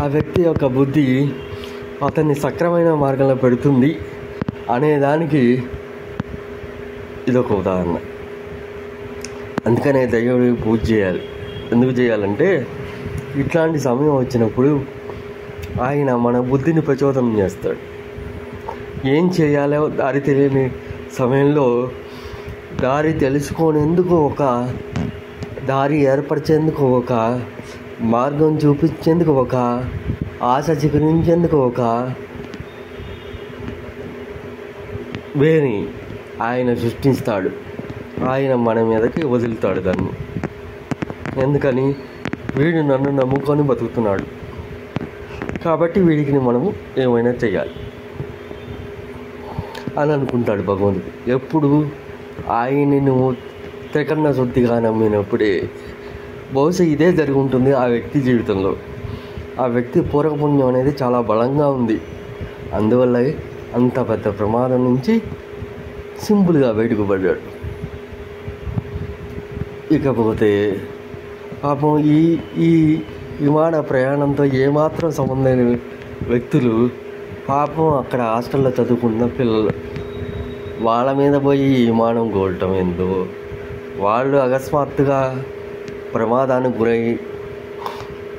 ఆ వ్యక్తి యొక్క బుద్ధి అతన్ని సక్రమైన మార్గంలో పెడుతుంది అనేదానికి ఇదొక ఉదాహరణ. అందుకనే దైవుడికి పూజ చేయాలి. ఎందుకు చేయాలంటే ఇట్లాంటి సమయం వచ్చినప్పుడు ఆయన మన బుద్ధిని ప్రచోదనం చేస్తాడు. ఏం చేయాలో దారి తెలియని సమయంలో దారి తెలుసుకునేందుకు, ఒక దారి ఏర్పరిచేందుకు, ఒక మార్గం చూపించేందుకు, ఒక ఆశ చిగురించేందుకు ఒక వేని ఆయన సృష్టిస్తాడు. ఆయన మన మీదకి వదులుతాడు దాన్ని. ఎందుకని? వీడు నన్ను నమ్ముకొని బతుకుతున్నాడు కాబట్టి వీడికి మనము ఏమైనా చేయాలి అని అనుకుంటాడు భగవంతుడు. ఎప్పుడు? ఆయన్ని నువ్వు త్రికరణ శుద్ధిగా నమ్మినప్పుడే. బహుశా ఇదే జరిగి ఉంటుంది ఆ వ్యక్తి జీవితంలో. ఆ వ్యక్తి పూర్వపుణ్యం అనేది చాలా బలంగా ఉంది. అందువల్ల అంత పెద్ద ప్రమాదం నుంచి సింపుల్గా బయటకు పడ్డాడు. ఇకపోతే పాపం ఈ విమాన ప్రయాణంతో ఏమాత్రం సంబంధం లేని వ్యక్తులు, పాపం అక్కడ హాస్టల్లో చదువుకున్న పిల్లలు, వాళ్ళ మీద పోయి ఈ విమానం గోల్టం ఏందో, వాళ్ళు అకస్మాత్తుగా ప్రమాదానికి గురై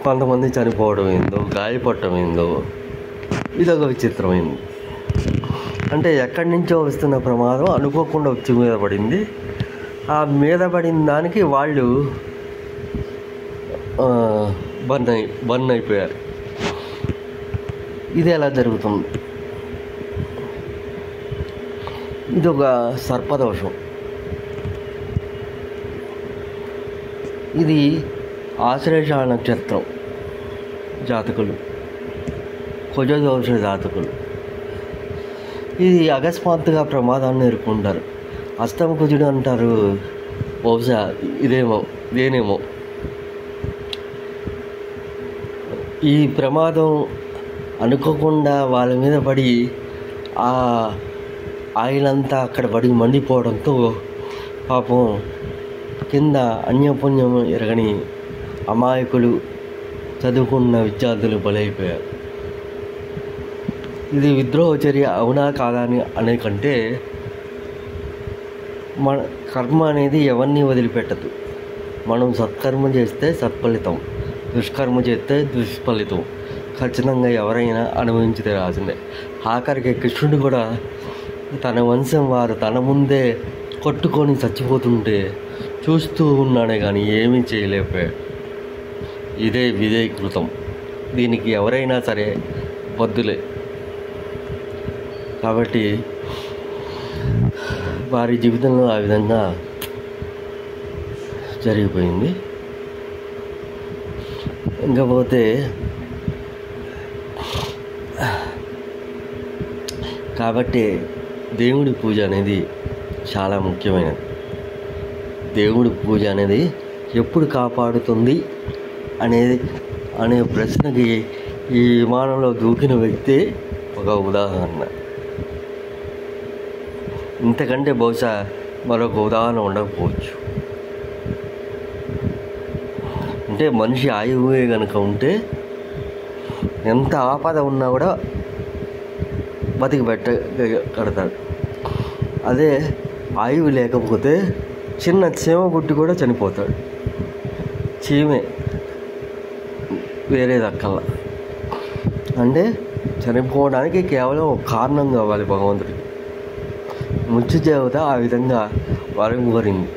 కొంతమంది చనిపోవడం ఏందో, గాయపడటం ఏందో, ఇదొక విచిత్రమైంది. అంటే ఎక్కడి నుంచో వస్తున్న ప్రమాదం అనుకోకుండా వచ్చి మీద పడింది. ఆ మీద పడిన దానికి వాళ్ళు బర్న్ అయిపోయారు. ఇది ఎలా జరుగుతుంది? ఇది ఒక సర్పదోషం. ఇది ఆశ్లేష నక్షత్రం జాతకులు, కుజదోష జాతకులు. ఇది అకస్మాత్తుగా ప్రమాదాన్ని ఎదుర్కొంటారు. అష్టమ కుజుడు అంటారు. బహుశా ఇదేనేమో ఈ ప్రమాదం అనుకోకుండా వాళ్ళ మీద పడి ఆ ఆయిల్ అంతా అక్కడ పడి మండిపోవడంతో పాపం కింద అన్యపుణ్యం ఎరగని అమాయకులు, చదువుకున్న విద్యార్థులు బలైపోయారు. ఇది విద్రోహ చర్య అవునా కాదా అని అనే కంటే, మన కర్మ అనేది ఎవరిని వదిలిపెట్టదు. మనం సత్కర్మ చేస్తే సత్ఫలితం, దుష్కర్మ చేస్తే దుష్ఫలితం ఖచ్చితంగా ఎవరైనా అనుభవించి తీరాల్సిందే. ఆఖరికి కృష్ణుడు కూడా తన వంశం వారు తన ముందే కొట్టుకొని చచ్చిపోతుంటే చూస్తూ ఉన్నాడే కానీ ఏమీ చేయలేకపోయాడు. ఇదే విధేయకృతం. దీనికి ఎవరైనా సరే బద్దులే. కాబట్టి వారి జీవితంలో ఆ విధంగా జరిగిపోయింది. ఇంకపోతే కాబట్టి దేవుడి పూజ అనేది చాలా ముఖ్యమైనది. దేవుడి పూజ అనేది ఎప్పుడు కాపాడుతుంది అనే ప్రశ్నకి ఈ విమానంలో దూకిన వ్యక్తి ఒక ఉదాహరణ. ఇంతకంటే బహుశా మరొక ఉదాహరణ ఉండకపోవచ్చు. అంటే మనిషి ఆయువే కనుక ఉంటే ఎంత ఆపద ఉన్నా కూడా బతికి కడతాడు. అదే ఆయువు లేకపోతే చిన్న చీమ గుట్టి కూడా చనిపోతాడు. చీమే వేరే దక్కల్లా. అంటే చనిపోవడానికి కేవలం ఒక కారణం కావాలి భగవంతుడికి. మృత్యుదేవత ఆ విధంగా వరం కోరింది.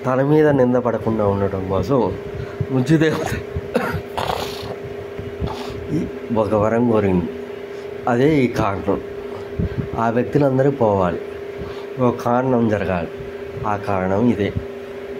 తన మీద నింద పడకుండా ఉండటం కోసం మృత్యుదేవత ఒక వరం కోరింది. అదే ఈ కారణం. ఆ వ్యక్తులందరూ పోవాలి, ఒక కారణం జరగాలి. ఆ కారణం ఇదే.